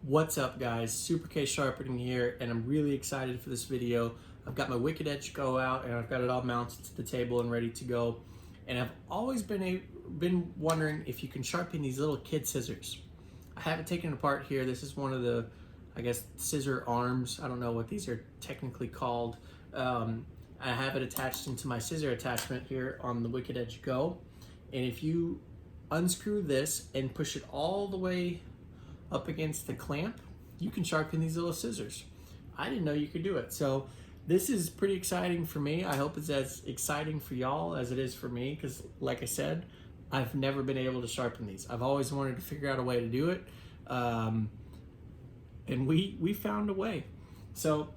What's up guys, Super K Sharpening here, and I'm really excited for this video. I've got my Wicked Edge Go out and I've got it all mounted to the table and ready to go. And I've always been wondering if you can sharpen these little kid scissors. I have it taken apart here. This is one of the, I guess, scissor arms. I don't know what these are technically called. I have it attached into my scissor attachment here on the Wicked Edge Go. And if you unscrew this and push it all the way up against the clamp, you can sharpen these little scissors. I didn't know you could do it. So this is pretty exciting for me. I hope it's as exciting for y'all as it is for me, because like I said, I've never been able to sharpen these. I've always wanted to figure out a way to do it. And we found a way. So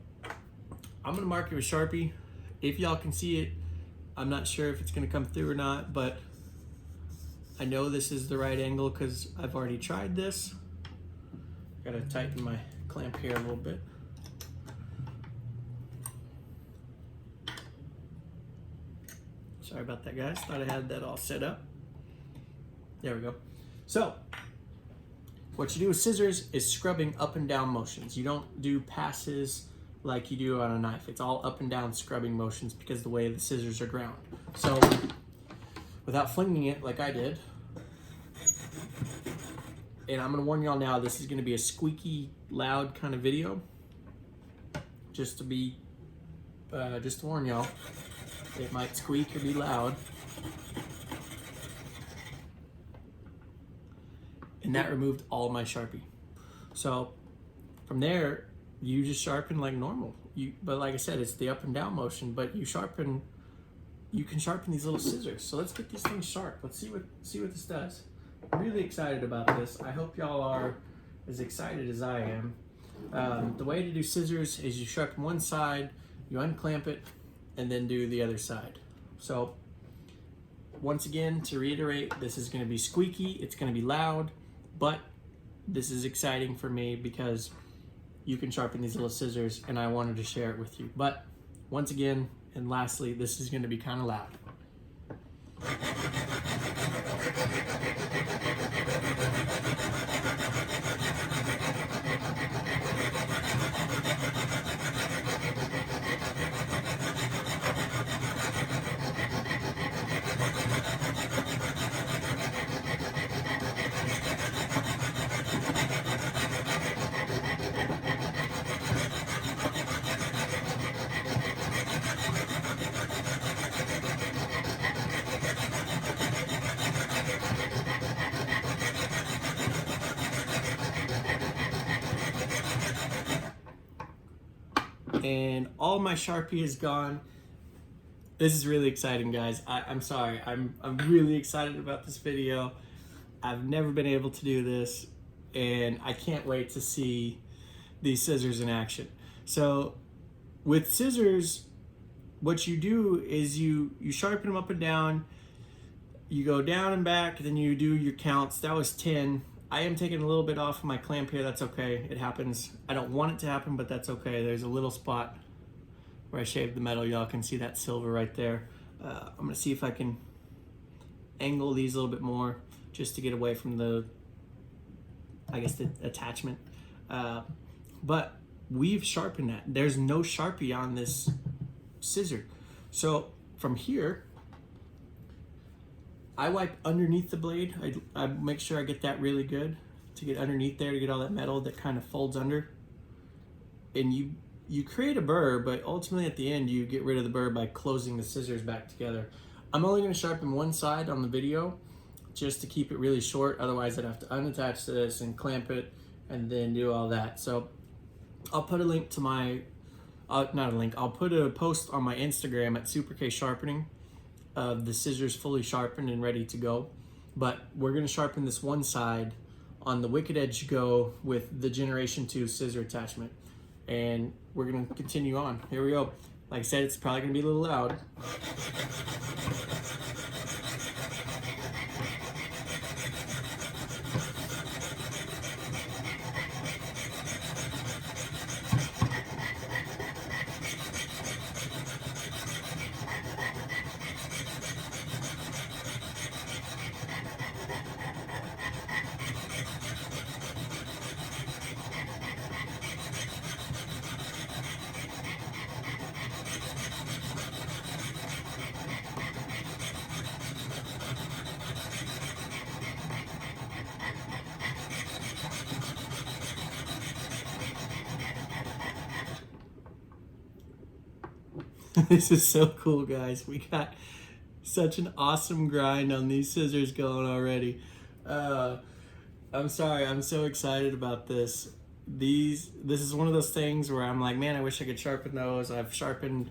I'm gonna mark it with Sharpie. If y'all can see it, I'm not sure if it's gonna come through or not, but I know this is the right angle because I've already tried this. Gotta tighten my clamp here a little bit. Sorry about that, guys. Thought I had that all set up. There we go. So, what you do with scissors is scrubbing up and down motions. You don't do passes like you do on a knife. It's all up and down scrubbing motions because of the way the scissors are ground. So, without flinging it like I did, and I'm gonna warn y'all now, this is gonna be a squeaky, loud kind of video. Just to warn y'all, it might squeak or be loud. And that removed all my Sharpie. So from there, you just sharpen like normal. But like I said, it's the up and down motion, but you can sharpen these little scissors. So let's get these things sharp. Let's see what this does. I'm really excited about this. I hope y'all are as excited as I am. The way to do scissors is you sharpen one side, you unclamp it, and then do the other side. So once again, to reiterate, this is gonna be squeaky, it's gonna be loud, but this is exciting for me because you can sharpen these little scissors and I wanted to share it with you. But once again, and lastly, this is gonna be kind of loud. And all my Sharpie is gone. This is really exciting, guys. I'm sorry. I'm really excited about this video. I've never been able to do this, and I can't wait to see these scissors in action. So with scissors, what you do is you sharpen them up and down. You go down and back, then you do your counts. That was 10. I am taking a little bit off of my clamp here. That's okay. It happens. I don't want it to happen, but that's okay. There's a little spot where I shaved the metal. Y'all can see that silver right there. I'm gonna see if I can angle these a little bit more just to get away from the attachment. But we've sharpened that. There's no Sharpie on this scissor. So from here, I wipe underneath the blade. I make sure I get that really good to get underneath there to get all that metal that kind of folds under. And you create a burr, but ultimately at the end you get rid of the burr by closing the scissors back together. I'm only going to sharpen one side on the video just to keep it really short. Otherwise I'd have to unattach this and clamp it and then do all that. So I'll put a link to my, not a link, I'll put a post on my Instagram at Super K Sharpening of the scissors fully sharpened and ready to go. But we're gonna sharpen this one side on the Wicked Edge Go with the Generation 2 scissor attachment. And we're gonna continue on. Here we go. Like I said, it's probably gonna be a little loud. This is so cool, guys. We got such an awesome grind on these scissors going already. I'm sorry, I'm so excited about this. This is one of those things where I'm like, man, I wish I could sharpen those. I've sharpened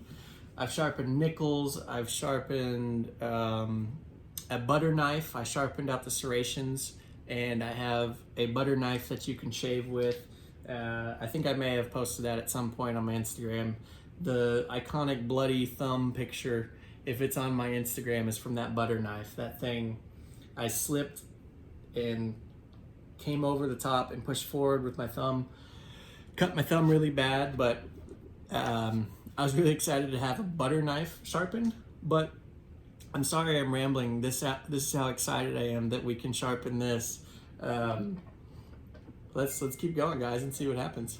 nickels. I've sharpened a butter knife. I sharpened out the serrations, and I have a butter knife that you can shave with. I think I may have posted that at some point on my Instagram. The iconic bloody thumb picture, if it's on my Instagram, is from that butter knife. That thing, I slipped and came over the top and pushed forward with my thumb. Cut my thumb really bad, but I was really excited to have a butter knife sharpened. But I'm sorry I'm rambling. This is how excited I am that we can sharpen this. Let's keep going, guys, and see what happens.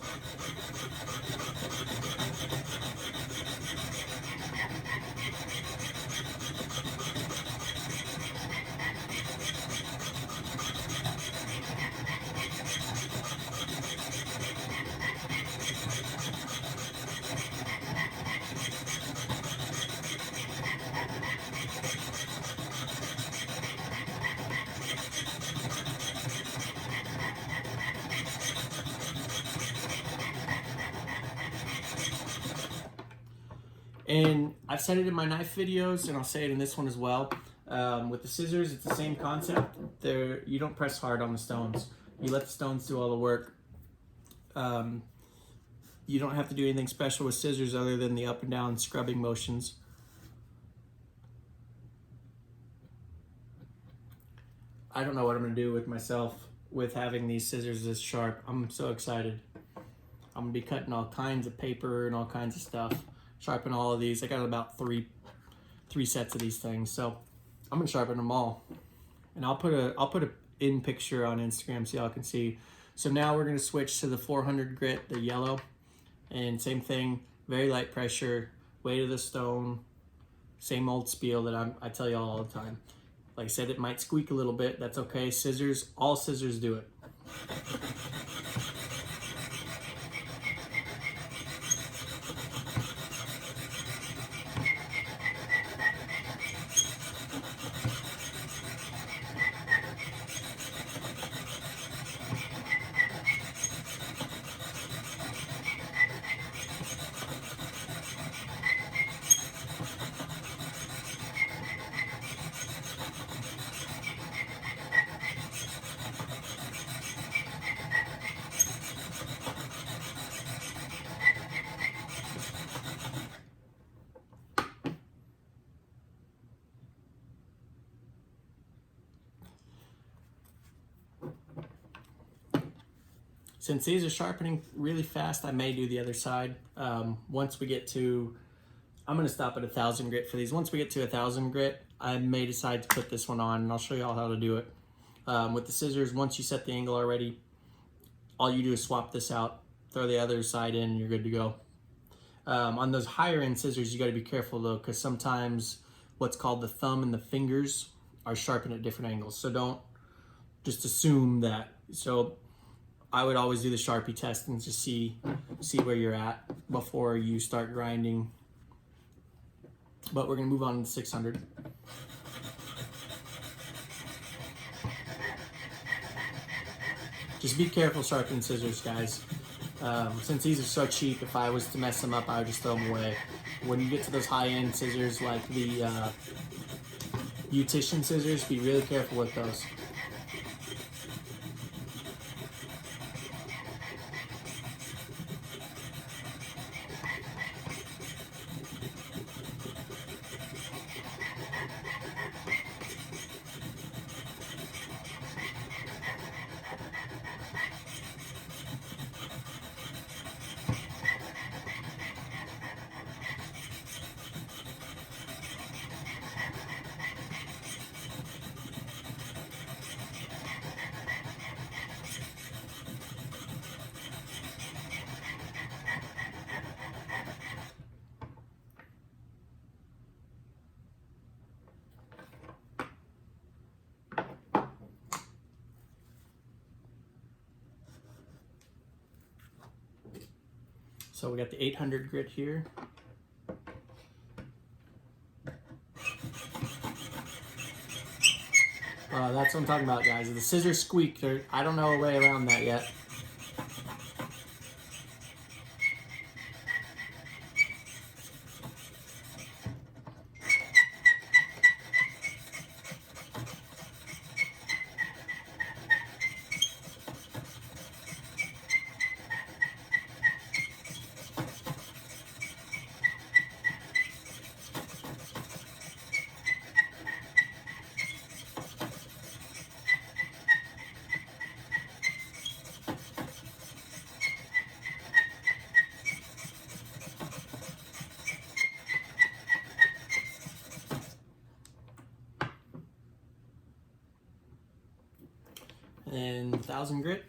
And I've said it in my knife videos, and I'll say it in this one as well. With the scissors, it's the same concept. You don't press hard on the stones. You let the stones do all the work. You don't have to do anything special with scissors other than the up and down scrubbing motions. I don't know what I'm gonna do with myself with having these scissors this sharp. I'm so excited. I'm gonna be cutting all kinds of paper and all kinds of stuff. Sharpen all of these. I got about three sets of these things, so I'm gonna sharpen them all. And I'll put a in picture on Instagram so y'all can see. So now we're gonna switch to the 400 grit, the yellow, and same thing, very light pressure, weight of the stone, same old spiel that I tell y'all all the time. Like I said, it might squeak a little bit. That's okay. Scissors, all scissors do it. Since these are sharpening really fast, I may do the other side. Once we get to, I'm gonna stop at 1,000 grit for these. Once we get to 1,000 grit, I may decide to put this one on, and I'll show you all how to do it. With the scissors, once you set the angle already, all you do is swap this out, throw the other side in, and you're good to go. On those higher end scissors, you gotta be careful though, because sometimes what's called the thumb and the fingers are sharpened at different angles. So don't just assume that. So I would always do the Sharpie test and just see where you're at before you start grinding. But we're gonna move on to 600. Just be careful sharpening scissors, guys. Since these are so cheap, if I was to mess them up, I would just throw them away. When you get to those high-end scissors like the beautician scissors, be really careful with those. So we got the 800 grit here. That's what I'm talking about, guys. The scissors squeak. I don't know a way around that yet. And 1000 grit.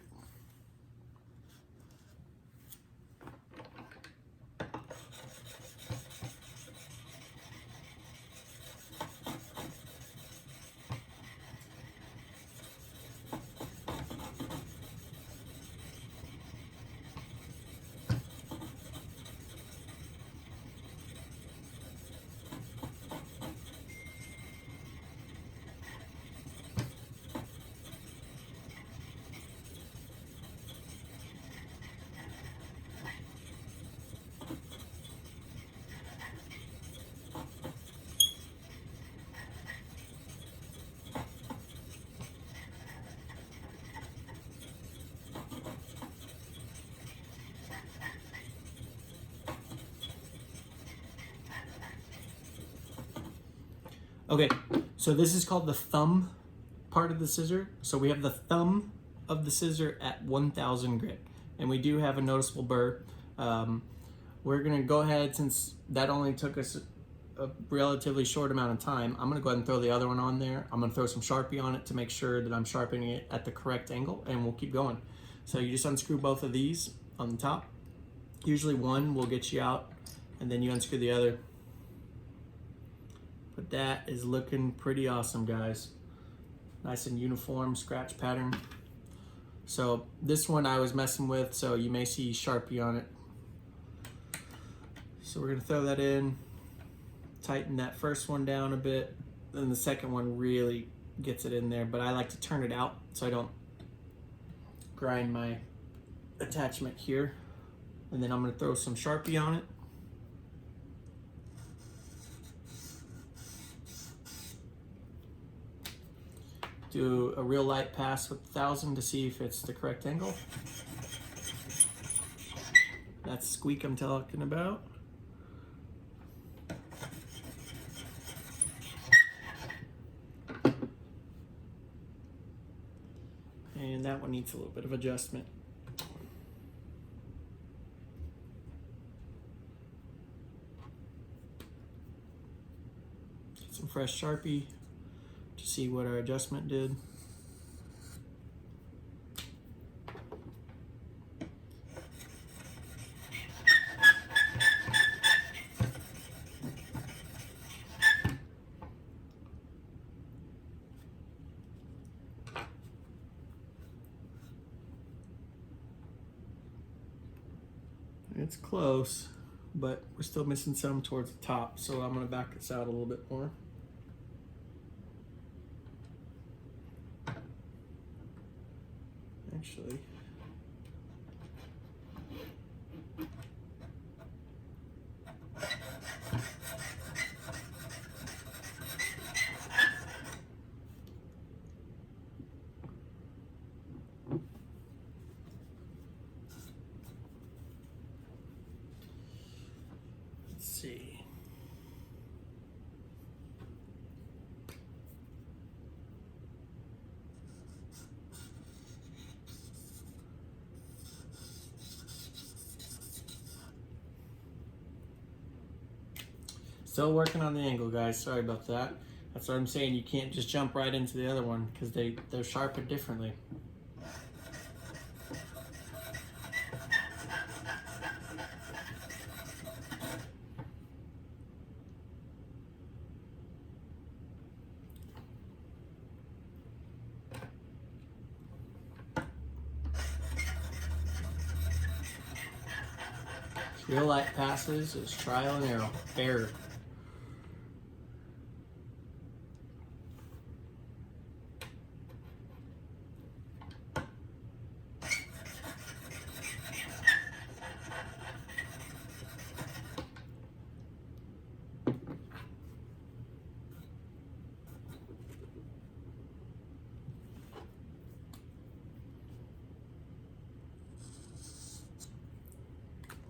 Okay, so this is called the thumb part of the scissor. So we have the thumb of the scissor at 1000 grit, and we do have a noticeable burr. We're gonna go ahead, since that only took us a relatively short amount of time, I'm gonna go ahead and throw the other one on there. I'm gonna throw some Sharpie on it to make sure that I'm sharpening it at the correct angle, and we'll keep going. So you just unscrew both of these on the top. Usually one will get you out, and then you unscrew the other. But that is looking pretty awesome, guys. Nice and uniform scratch pattern. So this one I was messing with, so you may see Sharpie on it. So we're gonna throw that in, tighten that first one down a bit, then the second one really gets it in there, but I like to turn it out so I don't grind my attachment here. And then I'm gonna throw some Sharpie on it. Do a real light pass with 1000 to see if it's the correct angle. That's squeak I'm talking about. And that one needs a little bit of adjustment. Get some fresh Sharpie to see what our adjustment did. It's close, but we're still missing some towards the top, so I'm going to back this out a little bit more. Actually, let's see. Still working on the angle, guys. Sorry about that. That's what I'm saying. You can't just jump right into the other one because they're sharpened differently. Real light passes is trial and error.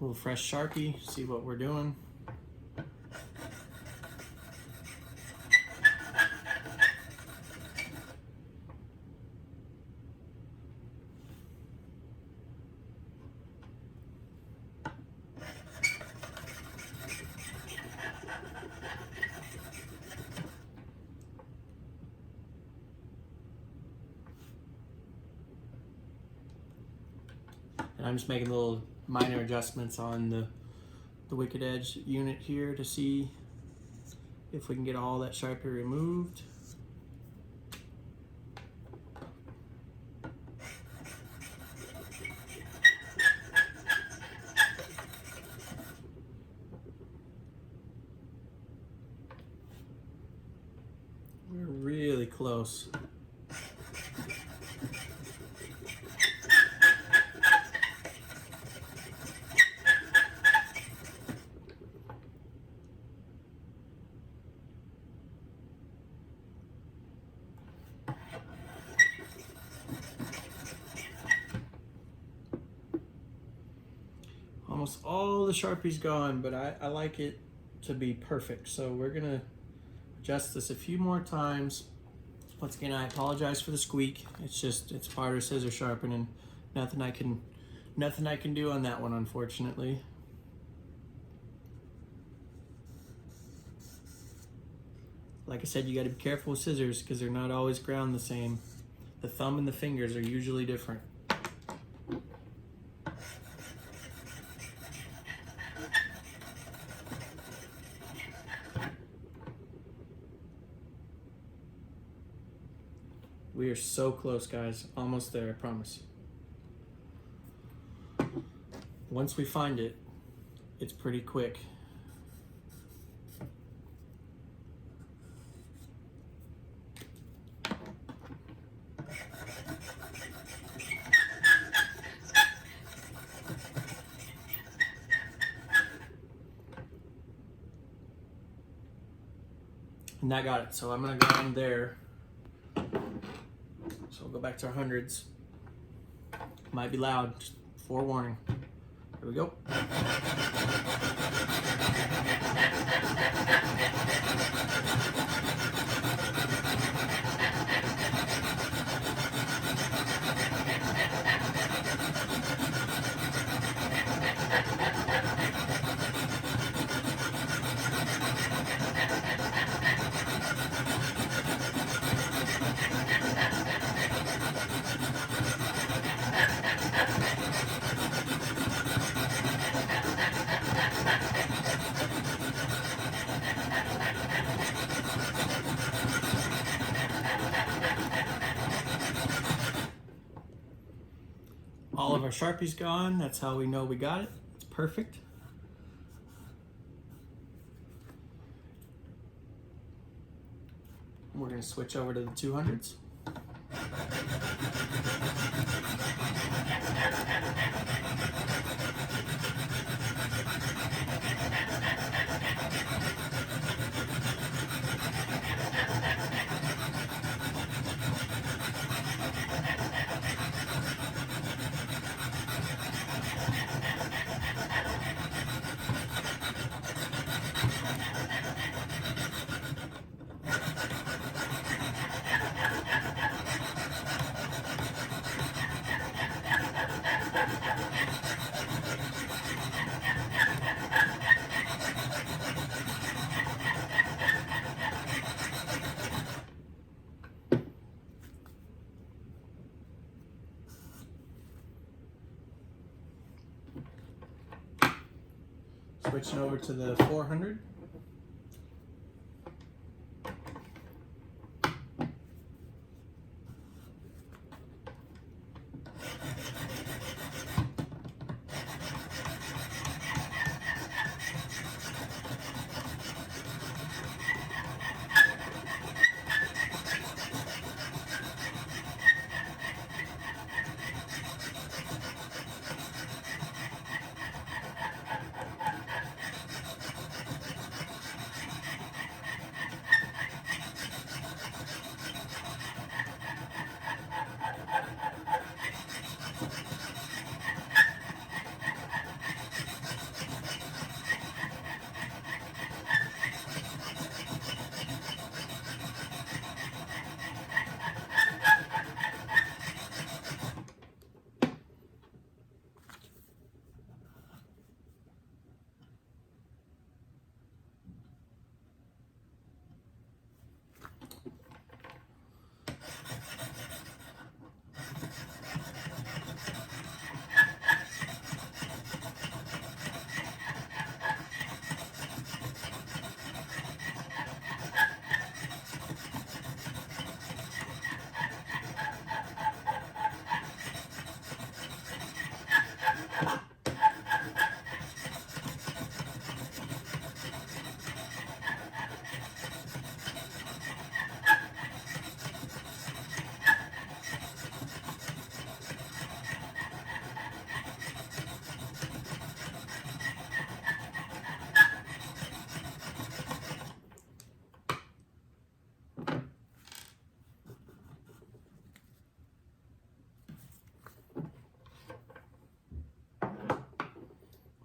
A little fresh Sharpie, see what we're doing. And I'm just making little minor adjustments on the wicked edge unit here to see if we can get all that Sharpie removed. We're really close. Almost all the Sharpie's gone, but I like it to be perfect. So we're gonna adjust this a few more times. Once again, I apologize for the squeak. It's part of scissor sharpening. Nothing I can do on that one, unfortunately. Like I said, you gotta be careful with scissors because they're not always ground the same. The thumb and the fingers are usually different. We are so close, guys. Almost there, I promise. Once we find it, it's pretty quick. And that got it. So I'm gonna go on there. So we'll go back to our hundreds. Might be loud, just forewarning. Here we go. All of our Sharpies gone. That's how we know we got it. It's perfect. We're going to switch over to the 200s. Switching over to the 400.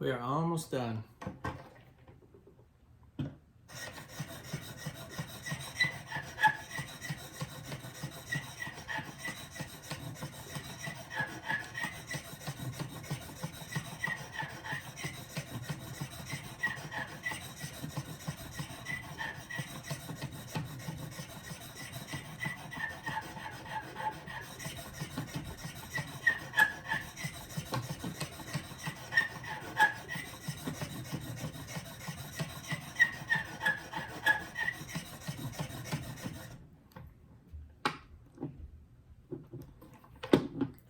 We are almost done.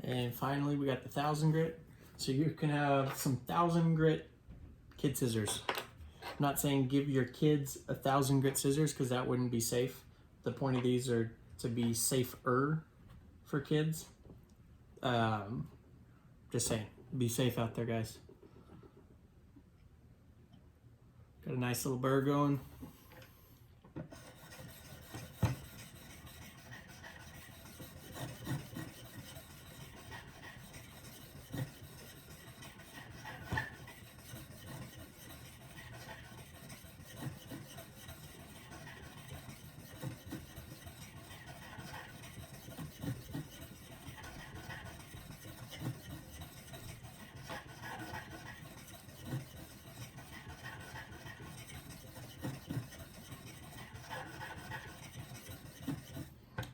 And finally, we got the 1000 grit. So you can have some 1000 grit kid scissors. I'm not saying give your kids 1000 grit scissors because that wouldn't be safe. The point of these are to be safer for kids. Just saying, be safe out there, guys. Got a nice little burr going.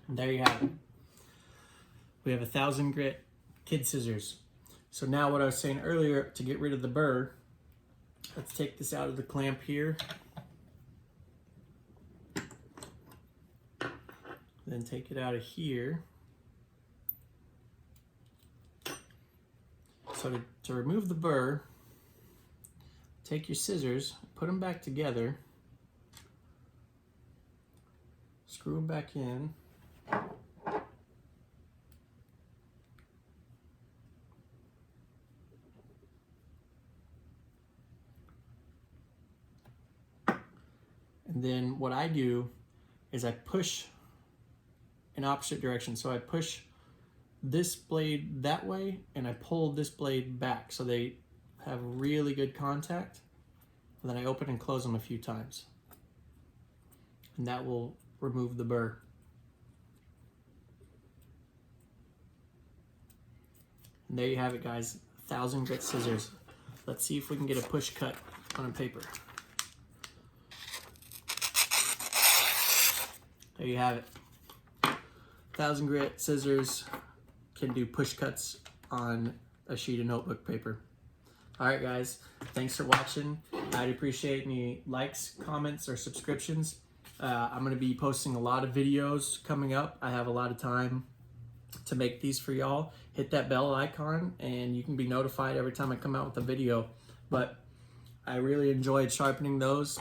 And there you have it. We have 1000 grit kid scissors. So now what I was saying earlier, to get rid of the burr, let's take this out of the clamp here. Then take it out of here. So to remove the burr, take your scissors, put them back together, screw them back in. And then what I do is I push in opposite direction. So I push this blade that way and I pull this blade back so they have really good contact. And then I open and close them a few times. And that will remove the burr. And there you have it, guys. 1000 grit scissors. Let's see if we can get a push cut on a paper. There you have it. 1000 grit scissors can do push cuts on a sheet of notebook paper. All right, guys, thanks for watching. I'd appreciate any likes, comments, or subscriptions. I'm gonna be posting a lot of videos coming up. I have a lot of time to make these for y'all. Hit that bell icon and you can be notified every time I come out with a video. But I really enjoyed sharpening those.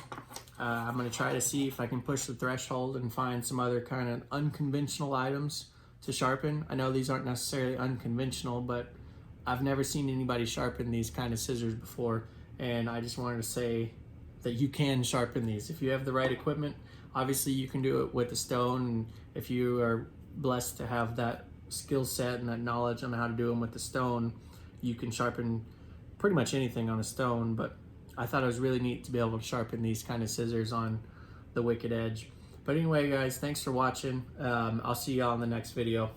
I'm gonna try to see if I can push the threshold and find some other kind of unconventional items to sharpen. I know these aren't necessarily unconventional, but I've never seen anybody sharpen these kind of scissors before. And I just wanted to say that you can sharpen these. If you have the right equipment, obviously you can do it with a stone. And if you are blessed to have that skill set and that knowledge on how to do them with the stone, you can sharpen pretty much anything on a stone. But I thought it was really neat to be able to sharpen these kind of scissors on the Wicked Edge. But anyway, guys, thanks for watching. I'll see y'all in the next video.